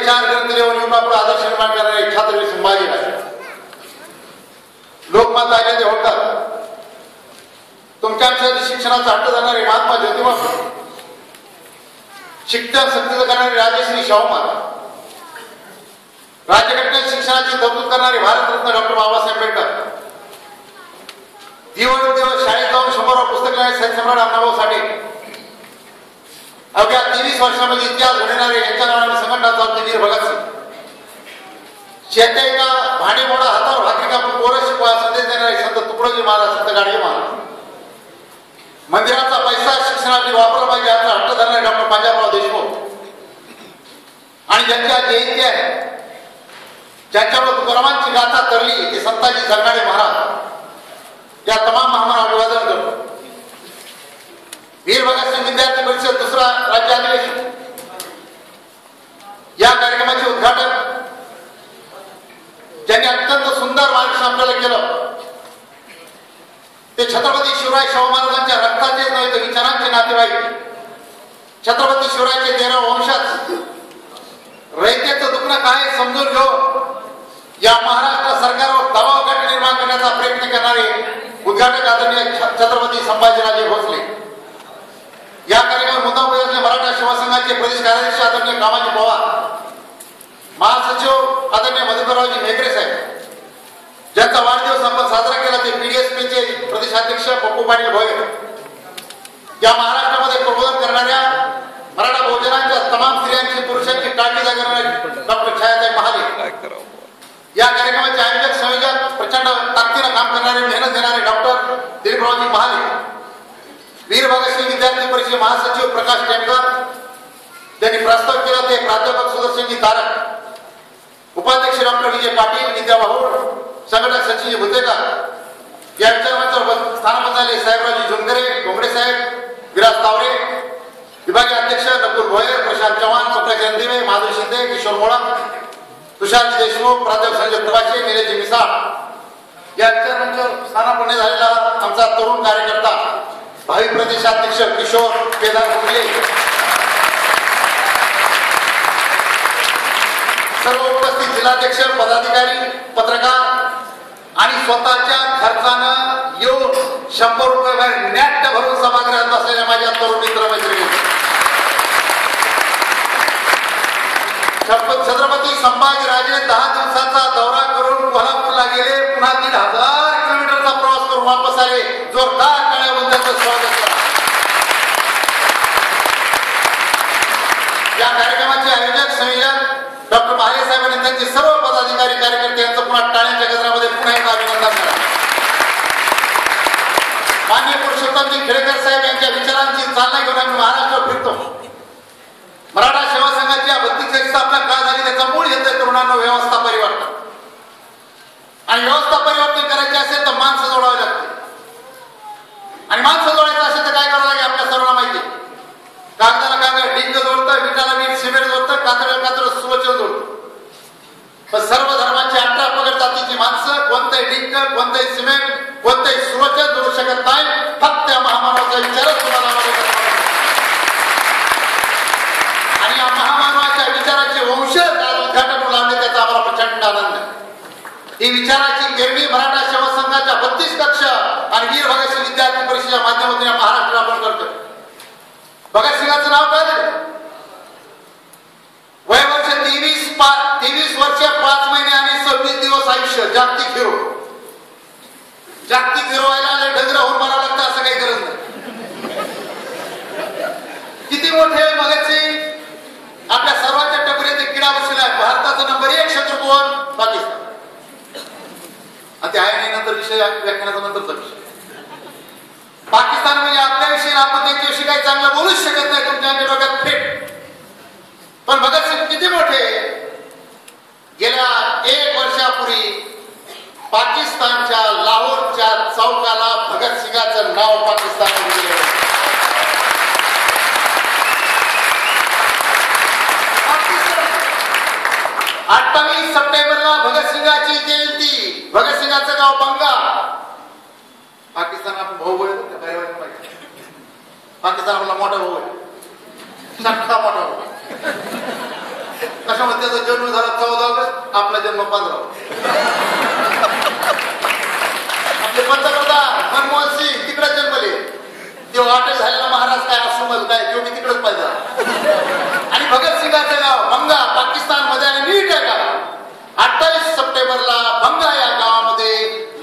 चार ग्रंथ लिहून युगापुढे आदर्श निर्माण करणारे छत्रपती संभाजीराजे. लोकमाता अहिल्यादेवी होळकर, तुमच्या शिक्षणाचा हट्ट धरणारे महात्मा ज्योतिबा फुले, शिक्षण सक्तीचं करणारे राजश्री शाहू महाराज, राज्यघटनेत शिक्षणाची तरतूद करणारे भारतरत्न डॉक्टर बाबासाहेब आंबेडकर, दिवस शाळेत जाऊन 100 पुस्तक लिहिणारे सम्राट अण्णाभाऊ साठे, अवघ्या 23 वर्षामध्ये इतिहास घडवणारे यांच्या नावाने संघटना चालते वीर भगतसिंग, शेत्या एका भांडी मोडा हातावर भाकरी कापून पोरं शिकवा संदेश देणारे संत तुकडोजी महाराज, संत गाडगे महाराज, मंदिराचा पैसा शिक्षणासाठी वापरला पाहिजे याचा हट्ट धरणारे डॉक्टर पंजाबराव देशमुख, आणि ज्यांच्या जयंती आहे ज्यांच्यावर तुकारामांची गाथा तरली ते संताजी जगनाडे महाराज, या तमाम महामानव अभिवादन करतो. वीर भगतसिंग विद्यार्थी परिषद दुसरा राज्य अधिवेशन, या कार्यक्रमाचे उद्घाटन ज्यांनी अत्यंत सुंदर मार्गदर्शन आपल्याला केलं ते छत्रपती शिवराय शाहू महाराजांच्या रक्ताचेच नव्हे तर विचारांचे नातेवाईक, छत्रपती शिवरायाचे 13 वंशज, रयतेचं दुखणं काय समजून घेऊन या महाराष्ट्र सरकारवर दबाव गट निर्माण करण्याचा प्रयत्न करणारे उद्घाटक आदरणीय छत्रपती संभाजीराजे भोसले. या कार्यक्रमात मुद्दा उपयोजने मराठा सेवा संघाचे प्रदेश कार्याध्यक्ष आदरणीय कामाजी पवार, महासचिव आदरणीय मधुकररावजी मेघरे साहेब, ज्यांचा वाढदिवस आपण साजरा केला ते पीडीएसपीचे प्रदेशाध्यक्ष पप्पू पाटील भोयर, या महाराष्ट्रामध्ये प्रबोधन करणाऱ्या मराठा बहुजनांच्या तमाम स्त्रियांची पुरुषांची काळजी करणारे डॉक्टर छायाताई महाले, या कार्यक्रमाचे आयोजक संयोजक प्रचंड ताकदीनं काम करणारे मेहनत घेणारे डॉक्टर दिलीपरावजी महाले, वीर भगतसिंग विद्यार्थी परिषद महासचिव प्रकाश टेमकर, त्यांनी प्रस्ताव केला ते प्राध्यापक सुदर्शनजी तारक, उपाध्यक्ष डॉक्टर विजय पाटील, विद्या भाऊड, संघटक सचिन भुतेकर, या विचारमंचावर स्थान झाले साहेबराजी झुंगरे, घोंगडे साहेब, विराज तावरे, विभागीय अध्यक्ष नकुल भोयर, प्रशांत चव्हाण, पंकज रणदिवे, माधव शिंदे, किशोर मोळक, तुषारजी देशमुख, प्राध्यापक संजय प्रभाषे, निलेशजी मिसाळ, या विचारमंचावर स्थानापन्न झालेला आमचा तरुण कार्यकर्ता भावी प्रदेशाध्यक्ष किशोर केदार फुले, सर्व उपस्थित जिल्हाध्यक्ष, पदाधिकारी, पत्रकार आणि स्वतःच्या खर्चानं येऊन 100 रुपये नॅट भरून सभागृहात बसलेल्या माझ्या तरुण मित्र मैत्रिणी, छत्रपती संभाजीराजे 10 दिवसाचा दौरा करून कोल्हापूरला गेले, पुन्हा 1500 किलोमीटरचा प्रवास करून वापस आले. जोरदार टाळ्या वाजवून त्यांचं स्वागत करा. या कार्यक्रमाचे आयोजक संयोजक डॉक्टर महाले साहेब आणि त्यांचे सर्व पदाधिकारी कार्यकर्ते यांचं पुन्हा टाळ्यांच्या गजरामध्ये पुन्हा एकदा अभिनंदन करा. माननीय पुरुषोत्तमजी खेडेकर साहेब यांच्या विचारांची चालना घेऊन आम्ही महाराष्ट्र फिरतो. मराठा सेवा संघाची 32 स्थापना का झाली त्याचा मूळ येतोय तरुणांना व्यवस्था परिवर्तन, आणि व्यवस्था परिवर्तन करायचे असेल तर माणसं जोडावी लागते, आणि माणसं जोडायचं असेल तर काय करावं लागेल आपल्या सर्वांना माहिती. कागदाला कागद, डिंक जोडतं, विटाला वीट, सिमेंट जोडतं, कातडला कातड, सुवचन जोडतं. पण सर्व धर्माची 18 पगड जातीची माणसं कोणतंही डिंक, कोणतंही सिमेंट, कोणतंही सुवचन जोडू शकत नाही. फक्त या महामानवाचा विचारच तुम्हाला आणि या महामानवाच्या विचाराचे वंशज आज उद्घाटन लावले त्याचा आम्हाला प्रचंड आनंद आहे. ही विचाराची गिरणी मराठा सेवा संघाच्या 32 कक्ष आणि वीर भगतसिंग विद्यार्थी परिषदेच्या माध्यमातून या महाराष्ट्राला आपण करतोय. भगतसिंगाचं नाव काय दिलं? वयवर्ष 23 वर्ष 5 महिने आणि 26 दिवस आयुष्य, जागतिक हिरो. जागतिक हिरो व्हायला डगरं होऊन मारावं लागतं असं काही गरज नाही. किती मोठे भगतसिंग, आपल्या सर्वांच्या टपरीत किडा बसलेला आहे. भारताचा नंबर 1 शत्रू कोण? पाकिस्तान. आणि ते आहे नाही नंतर विषय व्याख्यानाचा नंतरचा विषय. पाकिस्तान म्हणजे आपल्याविषयी आपण त्यांच्याविषयी काही चांगलं बोलूच शकत नाही, तुमच्या डोक्यात फिट. पण भगतसिंग किती मोठे, गेल्या 1 वर्षापूर्वी पाकिस्तानच्या लाहोरच्या चौकाला भगतसिंगाचं नाव पाकिस्तानमध्ये दिलं. 28 सप्टेंबरला भगतसिंगाची जयंती. भगतसिंगाचं गाव बंगा. पाकिस्तान आपण भाऊ आहे, पाकिस्तान आपला मोठा भाऊ आहे, सख्खा मोठा भाऊ. कशामध्ये त्याचा जन्म झाला 14 ऑगस्ट, आपला जन्म 15. आपले पंतप्रधान मनमोहन सिंग तिकडे जन्मले, तेव्हा अटक झालेला महाराज काय असमल काय तो मी तिकडेच पाहिजे. आणि भगतसिंगाचं गाव भंगा पाकिस्तान मध्ये आणि नीट आहे गाव. 28 सप्टेंबरला भंगा या गावामध्ये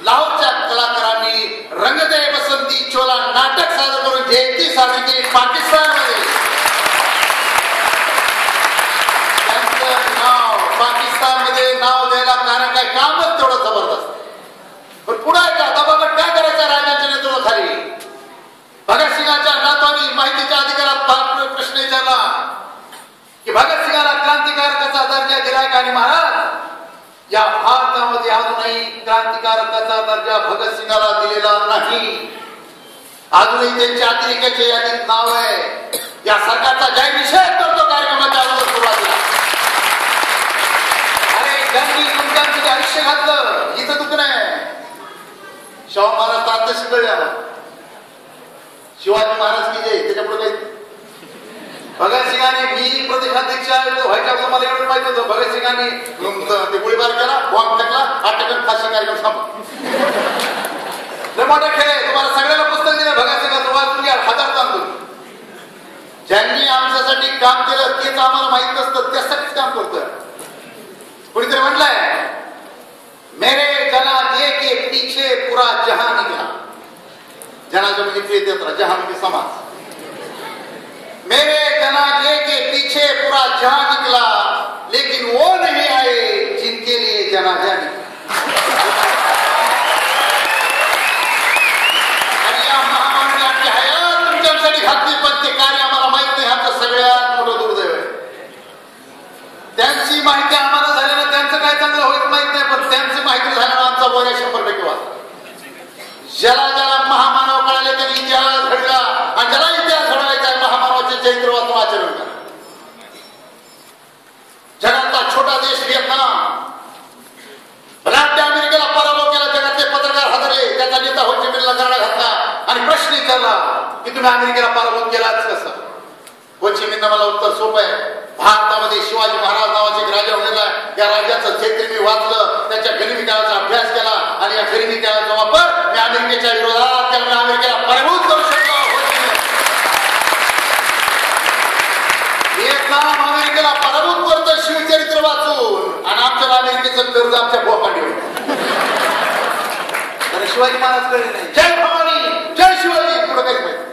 लाहोरच्या कलाकारांनी रंगदे बसंती चोला नाटक सादर करून जयंती साजरी केली पाकिस्तानमध्ये. त्यांचं नाव पाकिस्तानमध्ये नाव द्यायला कारण काय, कामच तेवढं जबरदस्त. पण पुढे का दबागट काय करायचा राजांच्या नेतृत्वाखाली. भगतसिंगाच्या नातवानी माहितीच्या अधिकारात प्रश्न विचारला की भगतसिंगाला क्रांतिकारकाचा दर्जा दिलाय का. आणि महाराज, या भारतामध्ये अजूनही क्रांतिकारकाचा दर्जा भगतसिंगाला दिलेला नाही. अजूनही त्यांच्या अतिरेकाच्या यादीत नाव आहे. या सरकारचा जय निषेध करतो कार्यक्रमाच्या अगोदर सुरुवातीला. अरे ज्यांनी तुमच्या आयुष्य घातलं इथं दुःख नाही. शाहू महाराज आता शिकवले शिवाजी महाराज की जय, त्याच्यापुढे काही. भगतसिंगांनी मी प्रदेशाध्यक्ष व्हायच्या तुम्हाला एवढं माहित होतं. भगतसिंगांनी ते गोळीबार केला, बॉम्ब फेकला, अटक फाशी कार्यक्रम संपला. मोठा खेळ आहे. तुम्हाला सगळ्याला पुस्तक दिलं भगतसिंगाचं, वाचून घ्या. 1000 तांदूळ. ज्यांनी आमच्यासाठी काम केलं तेच आम्हाला माहित नसतं, त्यासाठीच काम करतं. कुणीतरी म्हटलंय, मेरे जनाजे के पीछे पूरा जहां निकला. जनाजे म्हणजे प्रियतेत्र, जहां म्हणजे समाज. मेरे जनाजे के पीछे पूरा जहां निकला, लेकिन वो नहीं आए जिनके लिए जनाजा निकला. आणि या महामानवाची हयात तुमच्यासाठी घातली, पण ते कार्य आम्हाला माहित नाही. आमचं सगळ्यात मोठं दुर्दैव आहे. त्यांची माहिती आम्हाला झाल्यानं त्यांचं काय चांगलं होईल माहित नाही, पण त्यांची माहिती झाल्यानं आमचा बोऱ्या 100% वाचला. ज्याला ज्याला महामानव कळाले त्यांनी इतिहास घडला, आणि ज्याला इतिहास घडवायचा आहे महामानवाचे चरित्र वाचून आचरण करा. जगातला छोटा देश व्हिएतनाम, भलाट्या अमेरिकेला पराभव केला. जगातले पत्रकार हादरले. त्याचा नेता हो ची मिनला गरडा घातला आणि प्रश्न विचारला की तुम्ही अमेरिकेला पराभव केलाच कसं. हो ची मिननं मला उत्तर सोपं आहे. भारतामध्ये शिवाजी महाराज नावाचे एक राजा होलेला, या राजाचं चरित्र मी वाचलं, त्यांच्या गनिमी काळाचा अभ्यास केला, आणि या गनिमी काळाचा वापर मी अमेरिकेच्या विरोधात केला. मी अमेरिकेला पराभूत करू शकलो. व्हिएतनाम अमेरिकेला पराभूत करतं शिवचरित्र वाचून, आणि आमच्या अमेरिकेचं कर्ज आमच्या बोकांडी होतं. शिवाजी महाराज कळले नाही. जय भवानी, जय शिवाजी, पुढे काही पाहिजे.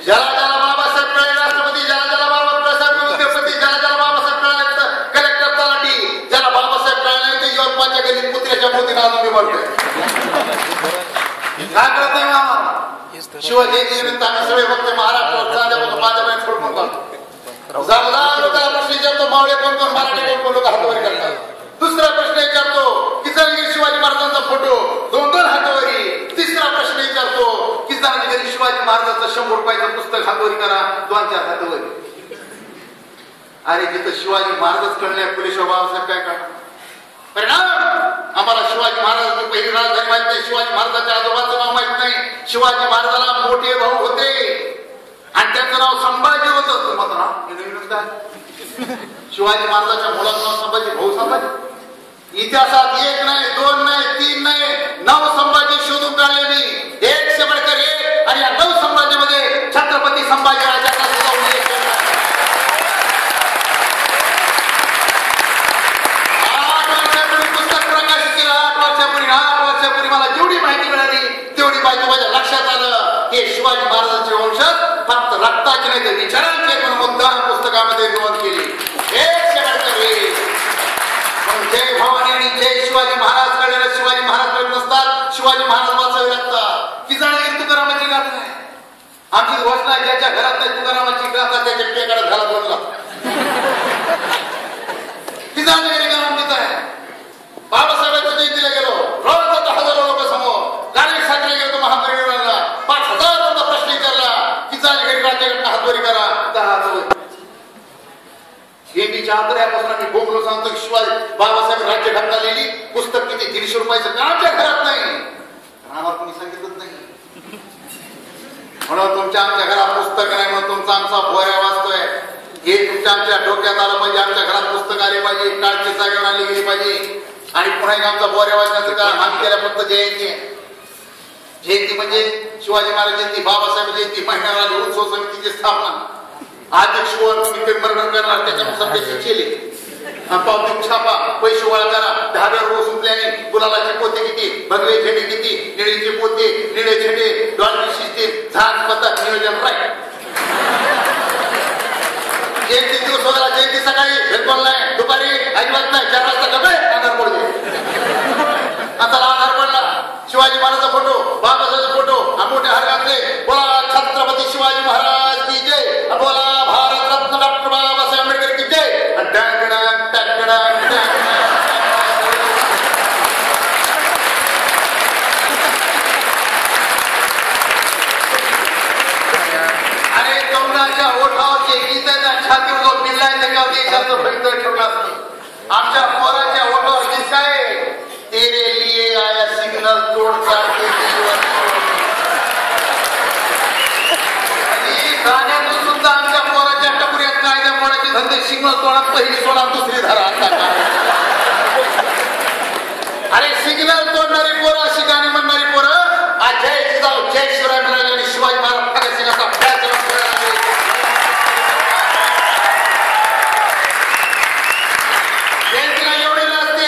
ज्याला ज्याला बाबासाहेब कळले राष्ट्रपती, ज्याला ज्याला बाबासाहेब उद्योगपती, ज्याला ज्याला बाबासाहेब कळले कलेक्टर तलाठी, ज्याला बाबासाहेब कळले ते यवतमाळच्या गलीत कुत्र्याच्या मोतीनं अजून निवडतोय. काय कळत नाही आम्हाला. शिवजयंती निमित्त आम्ही सगळे भक्त महाराष्ट्रात जाण्यापासून माझ्यापर्यंत फोडून काढतो. लोकांना प्रश्न विचारतो, मावळे कोण कोण, मराठी कोण कोण, लोक हातवरी करतात. दुसरा प्रश्न विचारतो की शिवाजी महाराजांचा फोटो 2-2 हातवरी. तिसरा प्रश्न विचारतो की घरी शिवाजी महाराजांचं 100 रुपयाचं पुस्तक हातवरी करा, 2-4 हातवरी. अरे जिथं शिवाजी महाराजच कळले, फुले शाहू बाबासाहेब काय करणार. परिणाम आम्हाला शिवाजी महाराजांची पहिली राजधानी माहित नाही, शिवाजी महाराजांच्या आजोबाचं नाव माहित नाही. शिवाजी महाराजाला मोठे भाऊ होते आणि त्यांचं नाव संभाजी होतं. तुम्हाला नाव काय, शिवाजी महाराजांच्या मुलाचं नाव संभाजी, भाऊ संभाजी. इतिहासात 1 नाही, 2 नाही, 3 नाही, 9 संभाजी शोधून काढले मी, 1 से बढ़कर 1. आणि या 9 संभाजीमध्ये छत्रपती संभाजी राजाचा सुद्धा उल्लेख केला. 8 वर्षापूर्वी पुस्तक प्रकाशित केलं. 8 वर्षापूर्वी मला जेवढी माहिती मिळाली तेवढी माहिती माझ्या लक्षात आलं की शिवाजी महाराजांचे वंशज फक्त रक्ताचे नाही तर विचारांचे पण मुद्दा पुस्तकामध्ये नोंद केली. 1 से बढ़कर 1. जय भवानी आणि जय शिवाजी महाराज कळलेला शिवाजी महाराज कळत नसतात. शिवाजी महाराज वाचावे लागतात. की जाणे तुकारामाची गाथा आहे. आमची घोषणा ज्याच्या घरात नाही तुकारामाची गाथा त्याच्या पेकाला घरात बनला. की जाणे गीत आहे. बाबासाहेबांच्या जयंतीला गेलो, रोज आता 1000 लोक समोर गाडी साखरे गेलो महापरिनिर्वाणाला. 5000 लोक प्रश्न विचारला की जाणे घरी राज्याकडनं हातवरी करा, 10 हातवरी. हिंदीच्या आतऱ्यापासून आम्ही बोगलो सांगतो की शिवाजी बाबासाहेब राज्य घटना लिहिली. पुस्तक किती 150 रुपयाचं का आमच्या घरात नाही, आम्हाला कोणी सांगितलंच नाही. म्हणून तुमच्या आमच्या घरात पुस्तक नाही म्हणून तुमचा आमचा भोया वाचतोय. हे तुमच्या आमच्या डोक्यात आलं पाहिजे, आमच्या घरात पुस्तक आले पाहिजे, काळची जागेवर आणली गेली पाहिजे. आणि पुन्हा एक आमचा बोऱ्या वाजण्याचं काम आम्ही केल्या फक्त जयंती आहे. जयंती म्हणजे शिवाजी महाराज जयंती, बाबासाहेब जयंती, महिन्याला उत्सव समितीची स्थापना, अध्यक्ष मर्डर करणार त्याच्यानुसार त्याची केली, पावती छापा, पैसे गोळा करा, धाब्यावर बसून प्लॅनिंग, गुलालाचे पोते किती, भगवे झेंडे किती, निळीचे पोते, निळे झेंडे, डॉल्बी सिस्टीम, झाड पद्धत, नियोजन राईट. जयंती दिवस वगैरे, जयंती सकाळी हेडफोन नाही, दुपारी अजिबात नाही, 4 वाजता कपडे आधार पडले. आता आधार पडला, शिवाजी महाराजचा फोटो, बाबासाहेबचा फोटो, मोठे हार घातले, बोला छत्रपती शिवाजी महाराज की जय, बोला भारत रत्न डॉक्टर बाबासाहेब आंबेडकर की जय. आणि तरुणाच्या ओठावरचे गीताच्या छातीवर जो पिल्ला आहे त्याच्यावर देशाचं भवितव्य ठेवलं असतं. आमच्या पोराच्या ओठावर गीत आहे, तेरे लिए आया सिग्नल तोडचा. गाण्यातून सुद्धा आमच्या पोराच्या टपुऱ्यात कायद्या पोराचे धंदे, सिग्नल तोडा, पहिली सोडा, दुसरी धरा. अरे सिग्नल तोडणारी पोरं, अशी गाणी म्हणणारी पोरं, आज जय जिजाऊ जय शिवराय म्हणाले आणि शिवाजी महाराज भगतसिंगाचा अभ्यास जयंतीला एवढे नाचते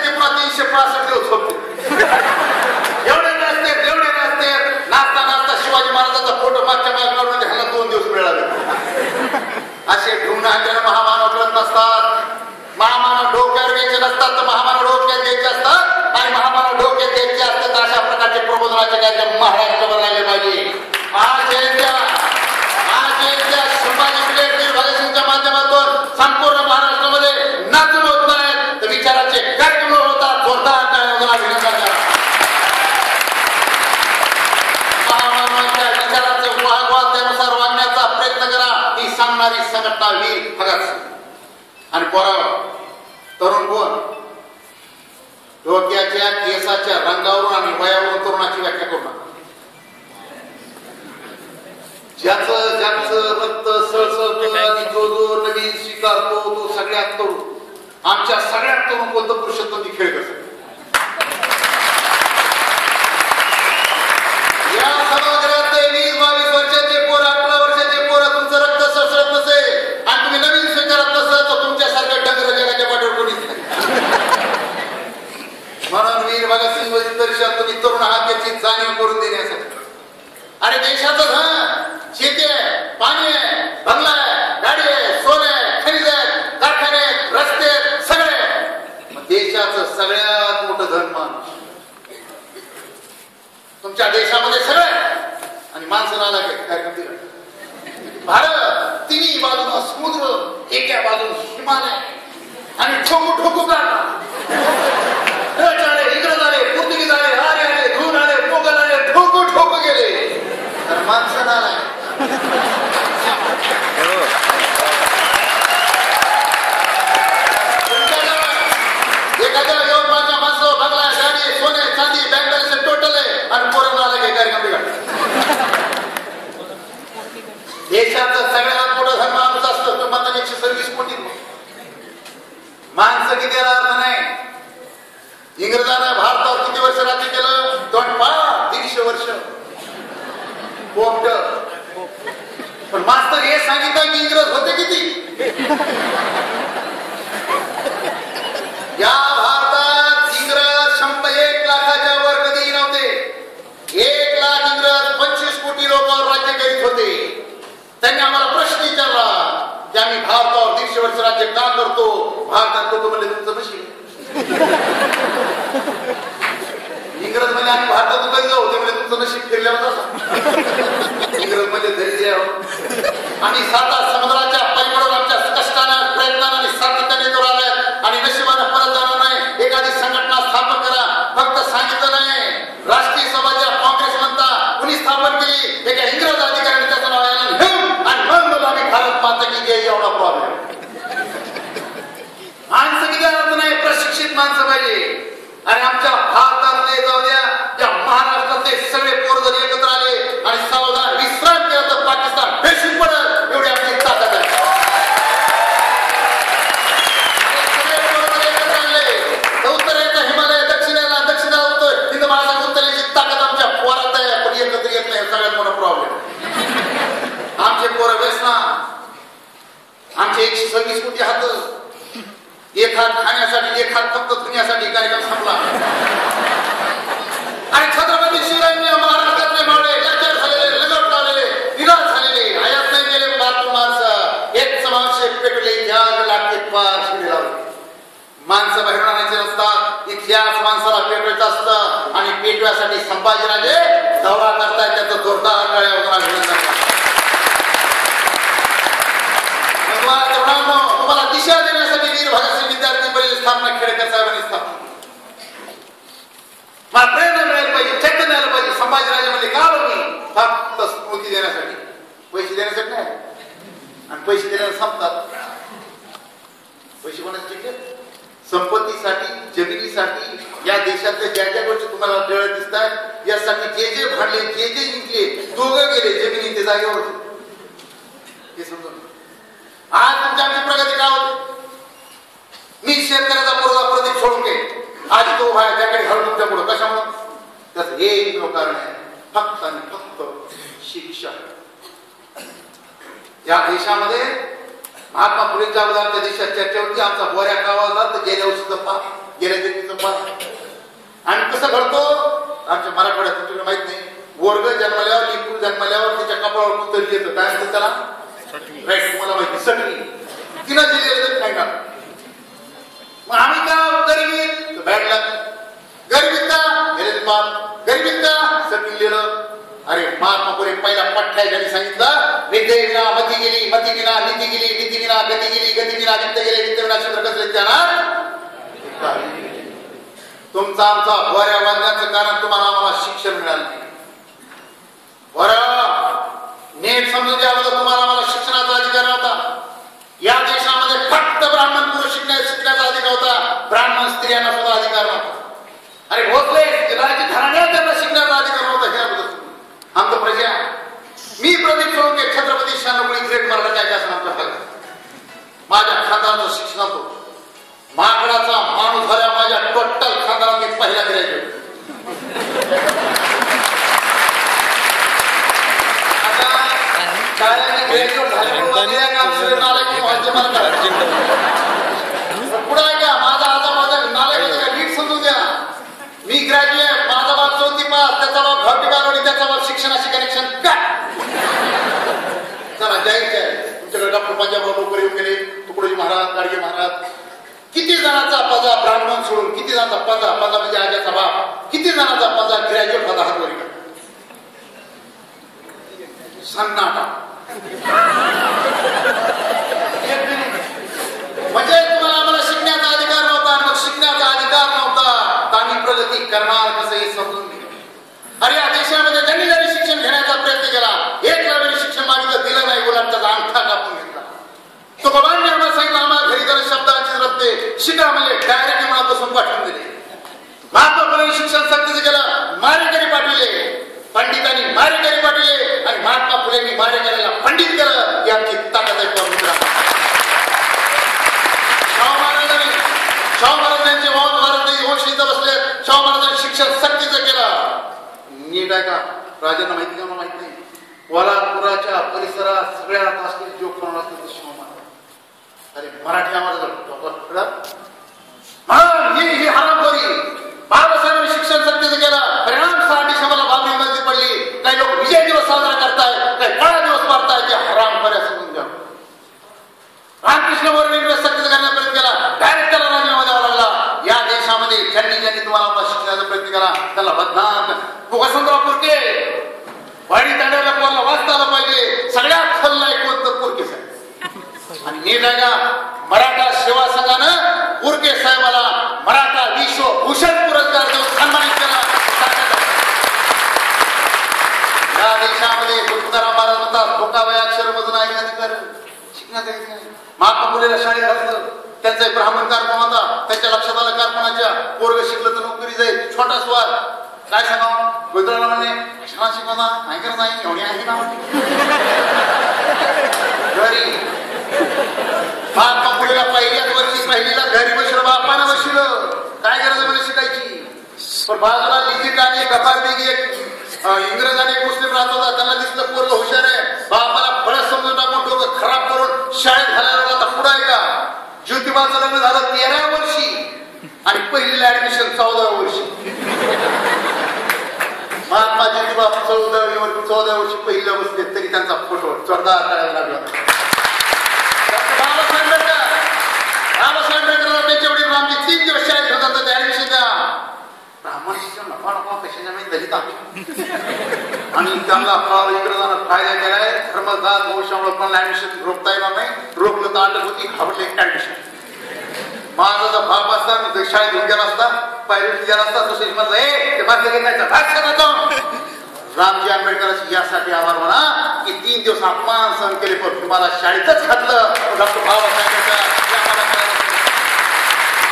ते पुन्हा 365 दिवस होते. एवढे नाचते नाचता नाचता शिवाजी महाराजांचा फोटो मागच्या मागे काढून ह्याला 2 दिवस मिळाले. असे ढुंग नाट्याने महामानव करत नसतात. महामानव डोक्यावर घ्यायचे नसतात तर महामानव डोक्यात घ्यायचे असतात, आणि महामानव डोक्यात घ्यायचे असतात तर अशा प्रकारचे प्रबोधनाचे कार्य महाराष्ट्रावर लागले पाहिजे. आज जयंत्या संभाजी वीर भगतसिंगच्या माध्यमातून संपूर्ण महाराष्ट्रामध्ये नाचून होत नाहीत तर विचाराचे कार्यक्रम होतात. जोरदार टाळ्या अभिनंदन करा. महामानवांच्या विचाराचं वाहवाद त्यानुसार वागण्याचा प्रयत्न करा. ही सांगणारी संघटना वीर भगतसिंग. आणि पोराव तरुण कोण? डोक्याच्या केसाच्या रंगावरून आणि वयावरून तरुणाची व्याख्या करू नका. ज्याचं रक्त सळसळतं आणि जो नवीन स्वीकारतो तो सगळ्यात तरुण. आमच्या सगळ्यात तरुण कोणतं पुरुषोत्तम खेळ कसं. या सभागृहात 20-22 वर्षाचे पोर, 18 वर्षाचे पोर, तुमचं रक्त सळसळत नसेल आणि तुम्ही नवीन स्वीकारत नसेल तर तुमच्यासारख्या डंगर जगाच्या पाठीवर कोणीच नाही. म्हणून वीर भगतसिंग परिषद तुम्ही तरुण आहात याची जाणीव करून देण्यासाठी. आणि देशाचं धन, शेती आहे, पाणी आहे, बंगला आहे, गाडी आहे, सोनं आहे, खनिज आहे, कारखाने, रस्ते, सगळे. देशाचं सगळ्यात मोठं धन माणूस. तुमच्या देशामध्ये सगळं आणि माणसं नाला काय करते. भारत तिन्ही बाजूला समुद्र, एका बाजूला हिमालय, आणि ठोकू ठोकू डच आले, इंग्रज आले, पोर्तुगीज आले, आर्य आले, धून आले, मोगल आले, ठोकू ठोकू गेले. तर माणसं नाला एखाद्या यवतमाळच्या माणसं बंगला, गाडी, सोने, चांदी, बँक बॅलन्स टोटल आहे आणि पोरांना आला काही कार्यक्रम बिघडला. देशाचं सगळ्यात मोठं धर्म आमचं असतं. तो म्हणतात 126 कोटी माणसं किती अर्थ नाही. इंग्रजांना भारतावर किती वर्ष राज्य केलं? 150 वर्ष. पण मास्तर हे सांगितलं की इंग्रज होते किती. या भारतात इंग्रज 1 लाखाच्या वर कधीही नव्हते. 1 लाख इंग्रज 25 कोटी लोकांवर राज्य करीत होते. त्यांनी आम्हाला प्रश्न विचारला की आम्ही भारतावर 150 वर्ष राज्य का करतो. भारतात लोक म्हणले तुमचं नशीब. इंग्रज म्हणजे आम्ही भारतातून कधी जाऊ ते म्हणजे तुमचं नशीब फिरल्यावर असं. इंग्रज म्हणजे धैर्य आणि 7 समुद्राच्या पलीकडून आमच्या कष्टानं, प्रयत्नानं आणि सातत्याने दूर आल्यात आणि नशिबानं परत जाणार नाही. एखादी संघटना स्थापन करा. फक्त सांगितलं नाही. राष्ट्रीय समाजाच्या काँग्रेस म्हणता कुणी स्थापन केली? एका इंग्रज अधिकाऱ्याने त्याचं नाव आणि मग आम्ही भारत माता की जय. एवढा प्रॉब्लेम. माणसं किती अर्थ नाही, प्रशिक्षित माणसं पाहिजे. आणि आमच्या भारतातले जाऊ द्या, या महाराष्ट्रातले सगळे पोर जर एकत्र आले आणि सावधान विश्रांती केला तर पाकिस्तान बेशुद्ध पडत. एवढी आमची ताकद आहे. 126 कोटी हात, एक हात खाण्यासाठी, एक हात फक्त धुण्यासाठी कार्यक्रम संपला. आणि छत्रपती शिवरायांनी महाराष्ट्रातले मावळे लाचार झालेले, लगट आलेले, निराश झालेले, आयात नाही गेले भारतीय माणसं एक समावेश पेटले, ध्यान लागते पार शिडी लावले. माणसं बाहेरून आणायचे नसतात, इतिहास माणसाला पेटवायचं असतं. आणि पेटव्यासाठी संभाजीराजे दौरा करतायत, त्याचं जोरदार टाळ्या वगैरे घेण्यासाठी. तुम्हाला दिशा देण्यासाठी वीर भगतसिंग विद्यार्थी परिषद स्थापना खेडेकर साहेबांनी स्थापना. मला प्रेरणा मिळायला पाहिजे, चैतन्य आलं पाहिजे. संभाजीराजे म्हणजे का मी फक्त स्मृती देण्यासाठी, पैसे देण्यासाठी नाही. आणि पैसे देण्याला संपतात. पैसे कोणाचे ठीक आहे? संपत्तीसाठी, जमिनीसाठी, या देशातल्या ज्या ज्या गोष्टी तुम्हाला डोळ्यात दिसत आहेत, यासाठी जे जे भांडले, जे जे जिंकले, दोघं गेले जमिनी ते जागेवर होते. हे समजून आज तुमची आमची प्रगती काय होते? मी शेतकऱ्याचा पोरगा प्रदीप सोडून आज तो भाई त्याकडे घालून तुमच्या पुढे कशामुळे? त्याचं एक कारण आहे, फक्त आणि फक्त शिक्षण. या देशामध्ये महात्मा फुलेंच्या अगोदरच्या देशात चर्चा होती. आमचा बोऱ्या गावाला तर गेल्या वर्षीचं पार, गेल्या जन्मीचं पार. आणि कसं घडतो आमच्या मराठवाड्यात, तुमच्याकडे माहित नाही, वर्ग जन्मल्यावर, लिंबू जन्मल्यावर त्याच्या कपाळावर कुतरी येतं. काय म्हणतात त्याला? राईट, तुम्हाला माहिती सटली तिला दिलेलं नाही का? मग आम्ही का गरिबी बॅड लाग, गरिबीत का गेलेले पाप, गरिबीत का सटलेलं. अरे महात्मा फुले पहिला पठ्ठ्या ज्यांनी सांगितलं, विद्येना मती गेली, मती विना नीती गेली, नीती विना गती गेली, गती विना वित्त गेले, वित्त विना शंकर कसले त्याला. तुमचा आमचा भोऱ्या बांधण्याचं कारण तुम्हाला आम्हाला शिक्षण मिळालं नाही. नीट समजून द्या, तुम्हाला आम्हाला शिक्षणाचा अधिकार नव्हता. या देशामध्ये फक्त ब्राह्मण पुरुष शिकण्याचा अधिकार होता, ब्राह्मण स्त्रियांना सुद्धा अधिकार नव्हता. अरे भोसले घराण्यात त्यांना शिकण्याचा अधिकार नव्हता. हे अगोदर आमचं प्रजा, मी प्रदीप सोळंके छत्रपती शानोळी ग्रेट मराठा असं आमच्या भागात माझ्या खानदानाचं शिक्षण होतं. माकडाचा माणूस झाल्या माझ्या टोटल खानदानात मी पहिला ग्रॅज्युएट. पुढे का माझा आता माझा नालायक नीट समजून द्या. मी ग्रॅज्युएट, माझा बाप 4थी पास, त्याचा बाप 10वी बारावी, त्याचा बाप शिक्षणाशी कनेक्शन काय? चला जायचं आहे तुमच्याकडे डॉक्टर पंजाबराव लोकर येऊन गेले, तुकडोजी महाराज, गाडगे महाराज. किती जणांचा पजा ब्राह्मण सोडून, किती जणांचा पजा म्हणजे आज्याचा बाप, किती जणांचा पजा ग्रॅज्युएट होता हातवरी का? सन्नाटा. म्हणजे तुम्हाला आम्हाला शिकण्याचा अधिकार नव्हता. मग शिकण्याचा अधिकार नव्हता तर आम्ही प्रगती करणार कसं हे समजून घे. अरे या देशामध्ये ज्यांनी ज्यांनी शिक्षण घेण्याचा प्रयत्न केला, एक नवीन शिक्षण मागितलं, दिलं नाही, गुलाबचा अंगठा कापून घेतला. तो बाबांनी आम्हाला सांगितलं, आम्हाला घरी जाऊन शब्दांची रस्ते शिका म्हणजे डायरेक्ट मनापासून पाठवून दिले. महात्मा फुले शिक्षण सक्तीचं केलं, मारेकरी पाठविले, पंडितांनी मारेकरी पाठविले आणि महात्मा फुलेंनी मारेकऱ्याला पंडित केलं. ही आमची ताकद आहे. शाहू महाराजांचे वंश इथं बसले. शाहू महाराजांनी शिक्षण सक्तीचं केलं. नीट आहे का? राजांना माहिती का? माहित नाही. कोल्हापुराच्या परिसरात सगळ्यात असलेले जो कोण असतो ते शाहू महाराज. अरे मराठी आम्हाला ही हरामखोरी. बाबासाहेबांनी शिक्षण सक्तीचं केलं. परिणाम 6 डिसेंबरला बाबरी मस्जिद पडली. काही लोक विजय दिवस साजरा करताय, काही काळा दिवस मारताय. ते हरामखोऱ्या समजून घ्या. रामकृष्ण मोरेने सक्तीचं करण्याचा प्रयत्न केला, डायरेक्ट त्याला राजीनामा द्यावा लागला. या देशामध्ये ज्यांनी ज्यांनी तुम्हाला शिक्षणाचा प्रयत्न केला त्याला बदनाम. वसंतराव पुरके वाडी तांड्याला कोणाला वाचता आलं पाहिजे. सगळ्यात खलनायक कोणतं? पुरके साहेब. आणि नीट आहे का? मराठा सेवा संघानं पुरके साहेबाला मराठा विश्वभूषण पुरस्कार देऊन सन्मानित केला. या देशामध्ये तुकाराम महाराज म्हणतात, धोकावया अक्षर मधून आहे अधिकार शिकण्याचा. महात्मा फुलेला शाळेत घातलं, त्यांचा एक ब्राह्मण कारखाना होता. त्याच्या लक्षात आलं कारखान्याच्या पोरग शिकलं तर नोकरी जाईल. छोटा स्वाद काय सांगावं? गोंधळाला म्हणणे शाळा शिकवणार नाही करत नाही एवढी आहे ना घरी. महात्मा फुलेला पहिल्याच वर्षी पहिलीला घरी बसलं, बापानं बसलं. काय गरज म्हणजे शिकायची? पण बाजूला लिजिट आणि गफार बेगी एक इंग्रज आणि मुस्लिम राहत होता. त्यांना दिसलं पोरग हुशार आहे, बापाला फळत समजून टाकून डोकं खराब करून शाळेत घालायला आता पुढे ज्योतिबाचं लग्न झालं 13व्या वर्षी आणि पहिलीला ऍडमिशन 14व्या वर्षी. महात्मा ज्योतिबा 14व्या वर्षी पहिलीला बसले तरी त्यांचा फोटो जोरदार करायला लागला. बाबासाहेब आंबेडकरांना त्यांच्या वडील रामजी 3 दिवस शाळेत होतात ते ऍडमिशन द्या. ब्राह्मण शिक्षण नफा कशाच्या माहिती दलित आणि त्यांना इंग्रजांना फायदा केलाय. धर्मदास वंशामुळे पण ऍडमिशन रोखता येणार नाही. रोखलं तर अटक होती. घाबरले ऍडमिशन. माझा जर बाप असता शाळेत घेऊन गेला असता पायरेट गेला असता दुसरी म्हणलं हे माझं घेण्याचा भाग सांगतो. रामजी आंबेडकरांची यासाठी आभार म्हणा की 3 दिवस अपमान सहन केले पण तुम्हाला शाळेतच घातलं. डॉक्टर बाबासाहेब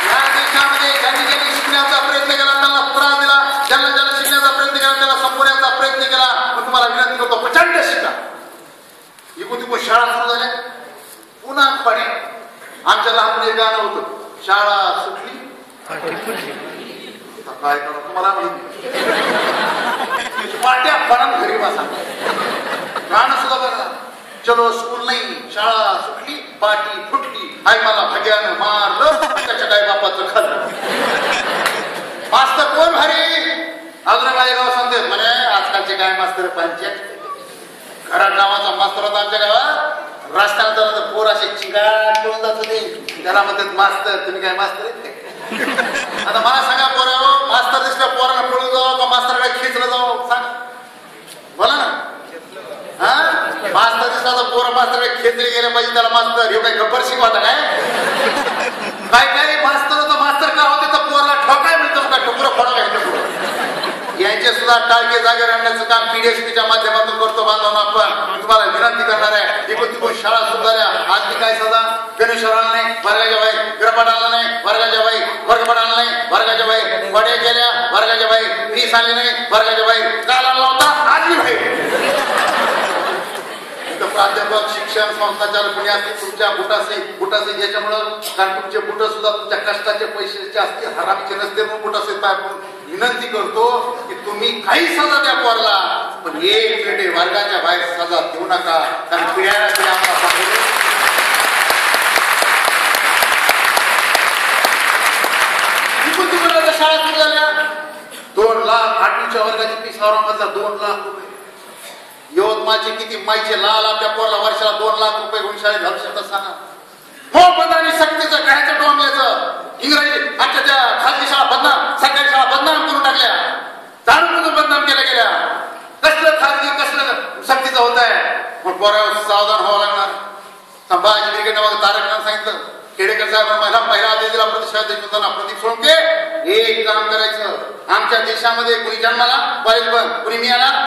या देशामध्ये ज्यांनी ज्यांनी शिकण्याचा प्रयत्न केला त्यांना त्रास दिला. ज्यांना ज्यांना शिकण्याचा प्रयत्न केला त्याला संपवण्याचा प्रयत्न केला. पण तुम्हाला विनंती करतो प्रचंड शिका. इकडून तिकडून शाळा सुरू झाल्या पुन्हा पाणी. आमच्या लहानपणी गाणं होतं शाळा सुटली काय करा तुम्हाला पाट्या फरण घरी बसा. गाणं सुद्धा बघा. चलो स्कूल नाही शाळा सुटली पाटी फुटली आई मला भग्यानं मारलं त्याच्या काय बापाचं खाल्लं. मास्तर कोण भारी अजून माझ्या गाव सांगते म्हणे आजकालचे काय मास्तर पंचायत घरात गावाचा मास्तर होता आमच्या गावात. रस्त्याला तर पोर असे चिंगाट पळून जात होते. त्याला म्हणतात मास्तर तुम्ही काय मास्तर आहेत. आता मला सांगा पोरावं मास्तर दिसल्या पोराला पळून जावं का मास्तरकडे खेचलं जावं सांग बोला ना. हा मास्तर दिसला तर पोरं मास्तरकडे खेचले गेले पाहिजे. त्याला मास्तर हे काही गब्बर शिकवता काय काय मास्तर होतं मास्तर का होते तर पोराला ठोकाय मिळतं का ठोकरं फोडायला यांचे सुद्धा टाळके जागेवर आणण्याचं काम पीडीएसपीच्या माध्यमातून करतो बांधवांना. आपण तुम्हाला विनंती करणार आहे इकडून तिकडून शाळा सुधारल्या. आज मी काय सदा गणेश्वर आणला नाही वर्गाच्या बाहेर ग्रहपाठ आणला नाही वर्गाच्या बाहेर वर्गपाठ आणला नाही वर्गाच्या बाहेर वड्या केल्या वर्गाच्या बाहेर फीस आणली नाही वर्गाच्या बाहेर काल आणला होता आज मी बाहेर. प्राध्यापक शिक्षण संस्थाचालक कोणी असतील तुमच्या बुटाचे ज्याच्यामुळं कारण तुमचे बुट सुद्धा तुमच्या कष्टाचे पैशाचे असतील हरामीचे नसते म्हणून बुटाचे पाय विनंती करतो की तुम्ही काही सजा द्या पोरला पण एक पेटे वर्गाच्या बाहेर सजा देऊ नका. कारण पिढ्याला पिढ्या आम्हाला शाळा सुरू झाल्या. 2 लाख 8वीच्या वर्गाची फीस औरंगाबादला 2 लाख रुपये. यवतमाळचे किती माईचे लाल आपल्या पोरला वर्षाला 2 लाख रुपये घेऊन शाळेत घालू शकतात सांगा. मोफत सक्तीचं कायचं टोमल्याचं इंग्रजी आजच्या त्या खाजगी शाळा बदनाम सरकारी शाळा बदनाम करून टाकल्या. जाणून बदनाम केल्या गेल्या. कसलं खाजगी कसलं सक्तीचं होत आहे. मग पोरावर सावधान व्हावं लागणार. संभाजी ब्रिगेडनं मग तारकनं सांगितलं खेडेकर साहेब महिला पहिला आदेश दिला प्रतिष्ठाध्यक्ष होताना प्रदीप सोळंके एक काम करायचं आमच्या देशामध्ये कुणी जन्माला कॉलेज बंद कुणी मिळाला